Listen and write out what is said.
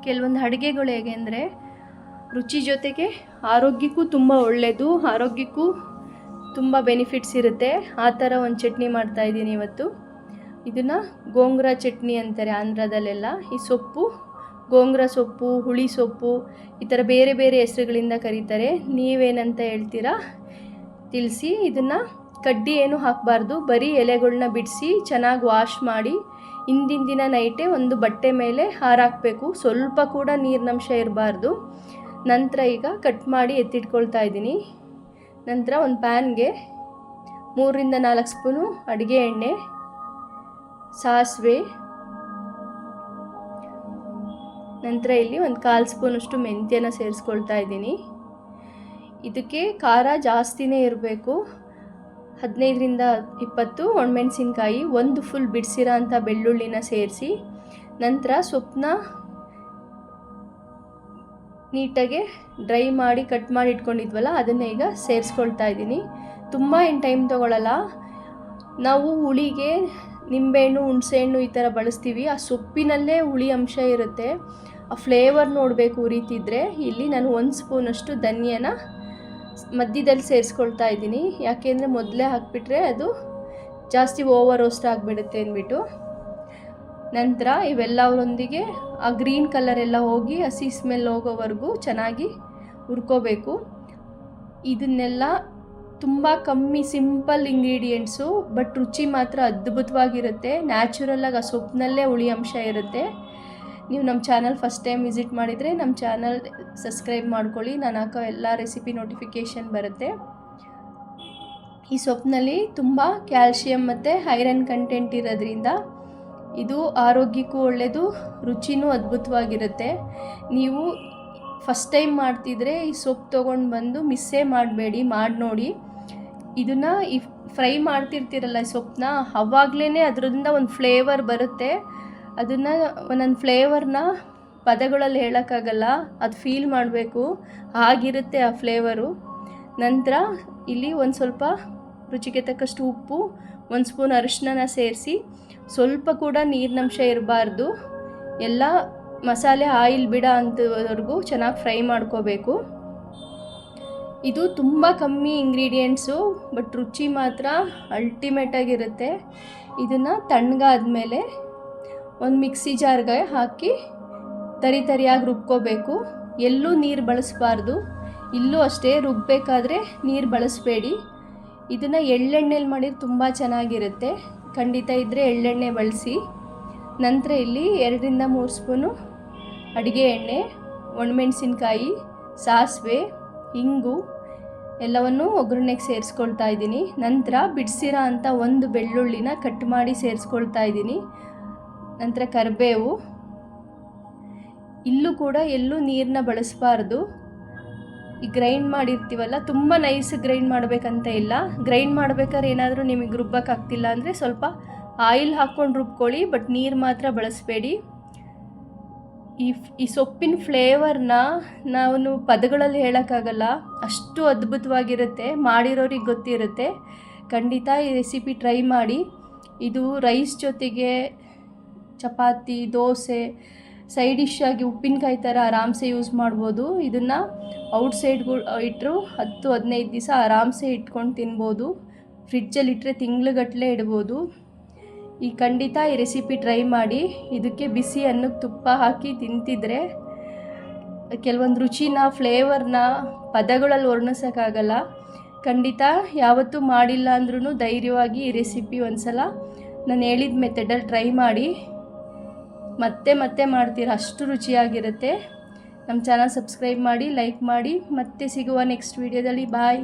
ಕೆಲವೊಂದು ಅಡುಗೆಗಳು ಹೇಗೆ ಅಂದರೆ ರುಚಿ ಜೊತೆಗೆ ಆರೋಗ್ಯಕ್ಕೂ ತುಂಬ ಒಳ್ಳೆಯದು, ಆರೋಗ್ಯಕ್ಕೂ ತುಂಬ ಬೆನಿಫಿಟ್ಸ್ ಇರುತ್ತೆ. ಆ ಥರ ಒಂದು ಚಟ್ನಿ ಮಾಡ್ತಾಯಿದ್ದೀನಿ ಇವತ್ತು. ಇದನ್ನು ಗೋಂಗೂರ ಚಟ್ನಿ ಅಂತಾರೆ ಆಂಧ್ರದಲ್ಲೆಲ್ಲ. ಈ ಸೊಪ್ಪು ಗೋಂಗೂರ ಸೊಪ್ಪು, ಹುಳಿ ಸೊಪ್ಪು, ಈ ಥರ ಬೇರೆ ಬೇರೆ ಹೆಸರುಗಳಿಂದ ಕರೀತಾರೆ. ನೀವೇನಂತ ಹೇಳ್ತೀರಾ ತಿಳಿಸಿ. ಇದನ್ನು ಕಡ್ಡಿ ಏನು ಹಾಕಬಾರ್ದು, ಬರೀ ಎಲೆಗಳನ್ನ ಬಿಡಿಸಿ ಚೆನ್ನಾಗಿ ವಾಶ್ ಮಾಡಿ ಹಿಂದಿನ ದಿನ ನೈಟೇ ಒಂದು ಬಟ್ಟೆ ಮೇಲೆ ಹಾರಾಕಬೇಕು. ಸ್ವಲ್ಪ ಕೂಡ ನೀರಿನಂಶ ಇರಬಾರ್ದು. ನಂತರ ಈಗ ಕಟ್ ಮಾಡಿ ಎತ್ತಿಟ್ಕೊಳ್ತಾ ಇದ್ದೀನಿ. ನಂತರ ಒಂದು ಪ್ಯಾನ್ಗೆ 3ರಿಂದ 4 ಸ್ಪೂನು ಅಡುಗೆ ಎಣ್ಣೆ, ಸಾಸಿವೆ, ನಂತರ ಇಲ್ಲಿ ಒಂದು 1/4 ಸ್ಪೂನಷ್ಟು ಮೆಂತ್ಯನ ಸೇರಿಸ್ಕೊಳ್ತಾ ಇದ್ದೀನಿ. ಇದಕ್ಕೆ ಖಾರ ಜಾಸ್ತಿನೇ ಇರಬೇಕು. 15ರಿಂದ 20 ಒಣಮೆಣಸಿನ್ಕಾಯಿ, ಒಂದು ಫುಲ್ ಬಿಡಿಸಿರೋ ಅಂಥ ಬೆಳ್ಳುಳ್ಳಿನ ಸೇರಿಸಿ, ನಂತರ ಸೊಪ್ಪನ್ನ ನೀಟಾಗಿ ಡ್ರೈ ಮಾಡಿ ಕಟ್ ಮಾಡಿ ಇಟ್ಕೊಂಡಿದ್ವಲ್ಲ ಅದನ್ನು ಈಗ ಸೇರಿಸ್ಕೊಳ್ತಾ ಇದ್ದೀನಿ. ತುಂಬ ಏನು ಟೈಮ್ ತೊಗೊಳ್ಳಲ್ಲ. ನಾವು ಹುಳಿಗೆ ನಿಂಬೆಹಣ್ಣು, ಹುಣಸೆಹಣ್ಣು ಈ ಥರ ಬಳಸ್ತೀವಿ. ಆ ಸೊಪ್ಪಿನಲ್ಲೇ ಹುಳಿ ಅಂಶ ಇರುತ್ತೆ. ಆ ಫ್ಲೇವರ್ ನೋಡಬೇಕು ಉರಿತಿದ್ರೆ. ಇಲ್ಲಿ ನಾನು 1 ಸ್ಪೂನಷ್ಟು ಧನಿಯನ ಮಧ್ಯದಲ್ಲಿ ಸೇರಿಸ್ಕೊಳ್ತಾ ಇದ್ದೀನಿ. ಯಾಕೆಂದರೆ ಮೊದಲೇ ಹಾಕಿಬಿಟ್ರೆ ಅದು ಜಾಸ್ತಿ ಓವರ್ ರೋಸ್ಟ್ ಆಗಿಬಿಡುತ್ತೆ ಅಂದ್ಬಿಟ್ಟು. ನಂತರ ಇವೆಲ್ಲವರೊಂದಿಗೆ ಆ ಗ್ರೀನ್ ಕಲರ್ ಎಲ್ಲ ಹೋಗಿ ಹಸಿ ಸ್ಮೆಲ್ ಹೋಗೋವರೆಗೂ ಚೆನ್ನಾಗಿ ಹುರ್ಕೋಬೇಕು. ಇದನ್ನೆಲ್ಲ ತುಂಬ ಕಮ್ಮಿ ಸಿಂಪಲ್ ಇಂಗ್ರೀಡಿಯೆಂಟ್ಸು, ಬಟ್ ರುಚಿ ಮಾತ್ರ ಅದ್ಭುತವಾಗಿರುತ್ತೆ. ನ್ಯಾಚುರಲಾಗಿ ಆ ಸೊಪ್ಪಿನಲ್ಲೇ ಹುಳಿ ಅಂಶ ಇರುತ್ತೆ. ನೀವು ನಮ್ಮ ಚಾನಲ್ ಫಸ್ಟ್ ಟೈಮ್ ವಿಸಿಟ್ ಮಾಡಿದರೆ ನಮ್ಮ ಚಾನಲ್ ಸಬ್ಸ್ಕ್ರೈಬ್ ಮಾಡ್ಕೊಳ್ಳಿ. ನಾನು ಹಾಕೋ ಎಲ್ಲ ರೆಸಿಪಿ ನೋಟಿಫಿಕೇಷನ್ ಬರುತ್ತೆ. ಈ ಸೊಪ್ಪಿನಲ್ಲಿ ತುಂಬ ಕ್ಯಾಲ್ಶಿಯಂ ಮತ್ತು ಐರನ್ ಕಂಟೆಂಟ್ ಇರೋದ್ರಿಂದ ಇದು ಆರೋಗ್ಯಕ್ಕೂ ಒಳ್ಳೆಯದು, ರುಚಿನೂ ಅದ್ಭುತವಾಗಿರುತ್ತೆ. ನೀವು ಫಸ್ಟ್ ಟೈಮ್ ಮಾಡ್ತಿದ್ರೆ ಈ ಸೊಪ್ಪು ತೊಗೊಂಡು ಬಂದು ಮಿಸ್ಸೇ ಮಾಡಬೇಡಿ, ಮಾಡಿ ನೋಡಿ. ಇದನ್ನು ಈ ಫ್ರೈ ಮಾಡ್ತಿರ್ತೀರಲ್ಲ ಈ ಸೊಪ್ಪನ್ನ, ಅವಾಗಲೇ ಅದರಿಂದ ಒಂದು ಫ್ಲೇವರ್ ಬರುತ್ತೆ. ಅದನ್ನು ಒಂದೊಂದು ಫ್ಲೇವರ್ನ ಪದಗಳಲ್ಲಿ ಹೇಳೋಕ್ಕಾಗಲ್ಲ, ಅದು ಫೀಲ್ ಮಾಡಬೇಕು, ಆಗಿರುತ್ತೆ ಆ ಫ್ಲೇವರು. ನಂತರ ಇಲ್ಲಿ ಒಂದು ಸ್ವಲ್ಪ ರುಚಿಗೆ ತಕ್ಕಷ್ಟು ಉಪ್ಪು, 1 ಸ್ಪೂನ್ ಅರಿಶಿನ ಸೇರಿಸಿ, ಸ್ವಲ್ಪ ಕೂಡ ನೀರಿನಂಶ ಇರಬಾರ್ದು. ಎಲ್ಲ ಮಸಾಲೆ ಆಯಿಲ್ ಬಿಡ ಅಂಥವರೆಗೂ ಚೆನ್ನಾಗಿ ಫ್ರೈ ಮಾಡ್ಕೋಬೇಕು. ಇದು ತುಂಬ ಕಮ್ಮಿ ಇಂಗ್ರೀಡಿಯೆಂಟ್ಸು, ಬಟ್ ರುಚಿ ಮಾತ್ರ ಅಲ್ಟಿಮೇಟಾಗಿರುತ್ತೆ. ಇದನ್ನು ತಣ್ಣಗಾದ್ಮೇಲೆ ಒಂದು ಮಿಕ್ಸಿ ಜಾರ್ಗೆ ಹಾಕಿ ತರಿಯಾಗಿ ರುಬ್ಕೋಬೇಕು. ಎಲ್ಲೂ ನೀರು ಬಳಸಬಾರ್ದು. ಇಲ್ಲೂ ಅಷ್ಟೇ, ರುಬ್ಬಬೇಕಾದ್ರೆ ನೀರು ಬಳಸಬೇಡಿ. ಇದನ್ನು ಎಳ್ಳೆಣ್ಣೆಲಿ ಮಾಡಿದ್ರೆ ತುಂಬ ಚೆನ್ನಾಗಿರುತ್ತೆ. ಖಂಡಿತ ಇದ್ದರೆ ಎಳ್ಳೆಣ್ಣೆ ಬಳಸಿ. ನಂತರ ಇಲ್ಲಿ 2ರಿಂದ 3 ಸ್ಪೂನು ಅಡುಗೆ ಎಣ್ಣೆ, ಒಣಮೆಣಸಿನ್ಕಾಯಿ, ಸಾಸಿವೆ, ಇಂಗು ಎಲ್ಲವನ್ನು ಒಗ್ಗರಣೆಗೆ ಸೇರಿಸ್ಕೊಳ್ತಾ ಇದ್ದೀನಿ. ನಂತರ ಬಿಡಿಸಿರೋ ಅಂಥ ಒಂದು ಬೆಳ್ಳುಳ್ಳಿನ ಕಟ್ ಮಾಡಿ ಸೇರಿಸ್ಕೊಳ್ತಾ ಇದ್ದೀನಿ. ನಂತರ ಕರಿಬೇವು. ಇಲ್ಲೂ ಕೂಡ ಎಲ್ಲೂ ನೀರನ್ನ ಬಳಸಬಾರ್ದು. ಈ ಗ್ರೈಂಡ್ ಮಾಡಿರ್ತೀವಲ್ಲ, ತುಂಬ ನೈಸ್ ಗ್ರೈಂಡ್ ಮಾಡಬೇಕಂತ ಇಲ್ಲ. ಗ್ರೈಂಡ್ ಮಾಡ್ಬೇಕಾದ್ರೆ ಏನಾದರೂ ನಿಮಗೆ ರುಬ್ಬಕ್ಕಾಗ್ತಿಲ್ಲ ಅಂದರೆ ಸ್ವಲ್ಪ ಆಯಿಲ್ ಹಾಕ್ಕೊಂಡು ರುಬ್ಕೊಳ್ಳಿ, ಬಟ್ ನೀರು ಮಾತ್ರ ಬಳಸಬೇಡಿ. ಈ ಸೊಪ್ಪಿನ ಫ್ಲೇವರ್ನ ನಾವು ಪದಗಳಲ್ಲಿ ಹೇಳೋಕ್ಕಾಗಲ್ಲ, ಅಷ್ಟು ಅದ್ಭುತವಾಗಿರುತ್ತೆ. ಮಾಡಿರೋರಿಗೆ ಗೊತ್ತಿರುತ್ತೆ. ಖಂಡಿತ ಈ ರೆಸಿಪಿ ಟ್ರೈ ಮಾಡಿ. ಇದು ರೈಸ್ ಜೊತೆಗೆ, ಚಪಾತಿ, ದೋಸೆ, ಸೈಡ್ ಡಿಶ್ ಆಗಿ ಉಪ್ಪಿನಕಾಯಿ ಥರ ಆರಾಮ್ಸೆ ಯೂಸ್ ಮಾಡ್ಬೋದು. ಇದನ್ನು ಔಟ್ಸೈಡ್ಗಳು ಇಟ್ಟರು 10-15 ದಿವಸ ಆರಾಮ್ಸೆ ಇಟ್ಕೊಂಡು ತಿನ್ಬೋದು. ಫ್ರಿಡ್ಜಲ್ಲಿ ಇಟ್ಟರೆ ತಿಂಗ್ಳುಗಟ್ಟಲೆ ಇಡ್ಬೋದು. ಖಂಡಿತ ಈ ರೆಸಿಪಿ ಟ್ರೈ ಮಾಡಿ. ಇದಕ್ಕೆ ಬಿಸಿ ಅನ್ನಕ್ಕೆ ತುಪ್ಪ ಹಾಕಿ ತಿಂತಿದ್ರೆ ಕೆಲವೊಂದು ರುಚಿನ, ಫ್ಲೇವರ್ನ ಪದಗಳಲ್ಲಿ ವರ್ಣಿಸೋಕ್ಕಾಗಲ್ಲ. ಖಂಡಿತ ಯಾವತ್ತೂ ಮಾಡಿಲ್ಲ ಅಂದ್ರೂ ಧೈರ್ಯವಾಗಿ ಈ ರೆಸಿಪಿ ಒಂದ್ಸಲ ನಾನು ಹೇಳಿದ ಮೆಥಡಲ್ಲಿ ಟ್ರೈ ಮಾಡಿ. ಮತ್ತೆ ಮಾಡ್ತೀರ, ಅಷ್ಟು ರುಚಿಯಾಗಿರುತ್ತೆ. ನಮ್ಮ ಚಾನಲ್ ಸಬ್ಸ್ಕ್ರೈಬ್ ಮಾಡಿ, ಲೈಕ್ ಮಾಡಿ. ಮತ್ತೆ ಸಿಗುವ ನೆಕ್ಸ್ಟ್ ವೀಡಿಯೋದಲ್ಲಿ. ಬಾಯ್.